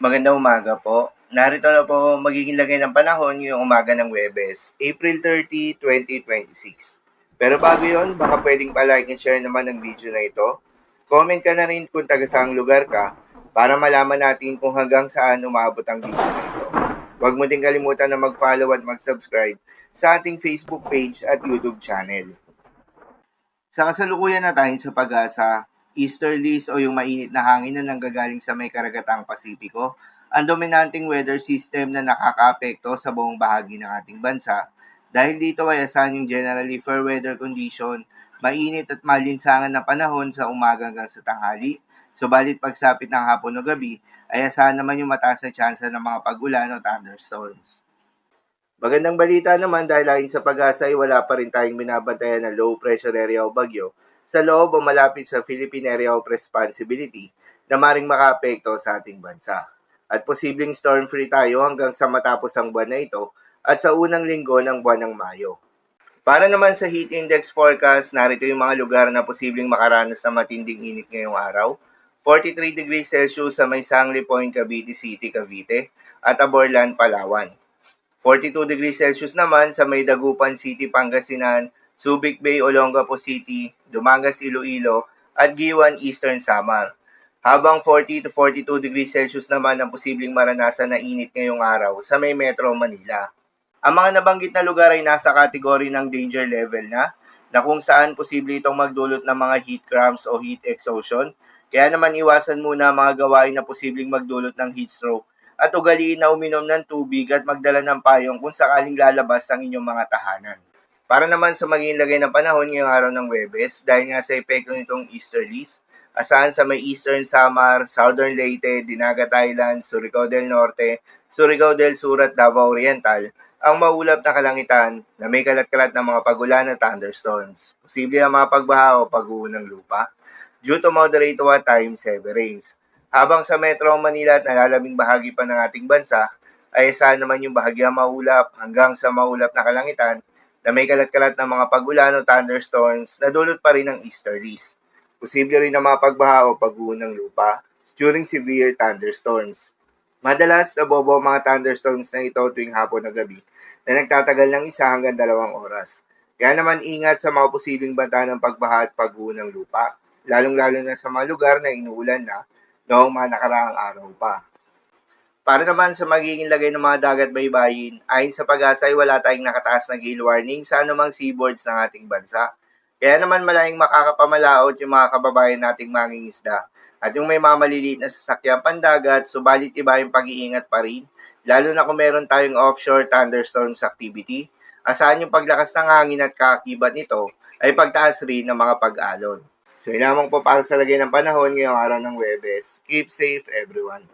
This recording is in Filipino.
Magandang umaga po. Narito na po magiging lagay ng panahon ngayong umaga ng Huwebes, April 30, 2026. Pero bago yon, baka pwedeng pa-like and share naman ang video na ito. Comment ka na rin kung taga saang lugar ka para malaman natin kung hanggang saan umabot ang video na ito. Huwag mo din kalimutan na mag-follow at mag-subscribe sa ating Facebook page at YouTube channel. Sa kasalukuyan na tayo sa pag-asa, easterlies o yung mainit na hangin na nanggagaling sa may karagatang Pasipiko, ang dominanting weather system na nakakaapekto sa buong bahagi ng ating bansa. Dahil dito ay asahan yung generally fair weather condition, mainit at malinsangan na panahon sa umaga hanggang sa tanghali. Subalit pagsapit ng hapon o gabi, ay asahan naman yung mataas na tsansa ng mga pag-ulan o thunderstorms. Magandang balita naman dahil ayon sa pag-asa ay wala pa rin tayong binabantayan na low pressure area o bagyo sa loob o malapit sa Philippine Area of Responsibility na maring makaapekto sa ating bansa. At posibleng storm-free tayo hanggang sa matapos ang buwan na ito at sa unang linggo ng buwan ng Mayo. Para naman sa heat index forecast, narito yung mga lugar na posibleng makaranas ng matinding init ngayong araw. 43 degrees Celsius sa may Sangli Point, Cavite City, Cavite at Aborlan, Palawan. 42 degrees Celsius naman sa may Dagupan City, Pangasinan, Subic Bay, Olongapo City, Dumangas, Iloilo, at Giwan, Eastern Samar. Habang 40 to 42 degrees Celsius naman ang posibleng maranasan na init ngayong araw sa may Metro Manila. Ang mga nabanggit na lugar ay nasa kategory ng danger level na kung saan posible itong magdulot ng mga heat cramps o heat exhaustion. Kaya naman iwasan muna ang mga gawain na posibleng magdulot ng heat stroke at ugaliin na uminom ng tubig at magdala ng payong kung sakaling lalabas ang inyong mga tahanan. Para naman sa magiging lagay ng panahon ngayong araw ng Huwebes, dahil nga sa epekto nitong easterlies, asahan sa may Eastern Samar, Southern Leyte, Dinagat Island, Surigao del Norte, Surigao del Sur at Davao Oriental, ang maulap na kalangitan na may kalat-kalat ng mga pag-ulan at thunderstorms. Posible ang mga pagbaha o pag-uho ng lupa due to moderate to at times heavy rains. Habang sa Metro Manila at nalalaming bahagi pa ng ating bansa, ay asahan naman yung bahagyang maulap hanggang sa maulap na kalangitan na may kalat-kalat ng mga pag-ulan o thunderstorms na dulot pa rin ng easterlies. Posible rin na mga pagbaha o pag-uho ng lupa during severe thunderstorms. Madalas, nabobo ang mga thunderstorms na ito tuwing hapon o gabi na nagtatagal ng 1 hanggang 2 oras. Kaya naman ingat sa mga posibleng banta ng pagbaha at pag-uho ng lupa, lalong-lalo na sa mga lugar na inuulan na noong mga nakaraang araw pa. Para naman sa magiging lagay ng mga dagat baybayin, ayon sa pag-asa ay wala tayong nakataas na gale warning sa anumang seaboards ng ating bansa. Kaya naman malayang makakapamalaot yung mga kababayan nating mangingisda at yung may mamaliliit na sasakyan pandagat, subalit iba yung pag-iingat pa rin, lalo na kung meron tayong offshore thunderstorms activity. Asahan yung paglakas ng hangin at kaakibat nito ay pagtaas rin ng mga pag-alon. So yun lamang po para sa lagay ng panahon ngayong araw ng Huwebes. Keep safe everyone.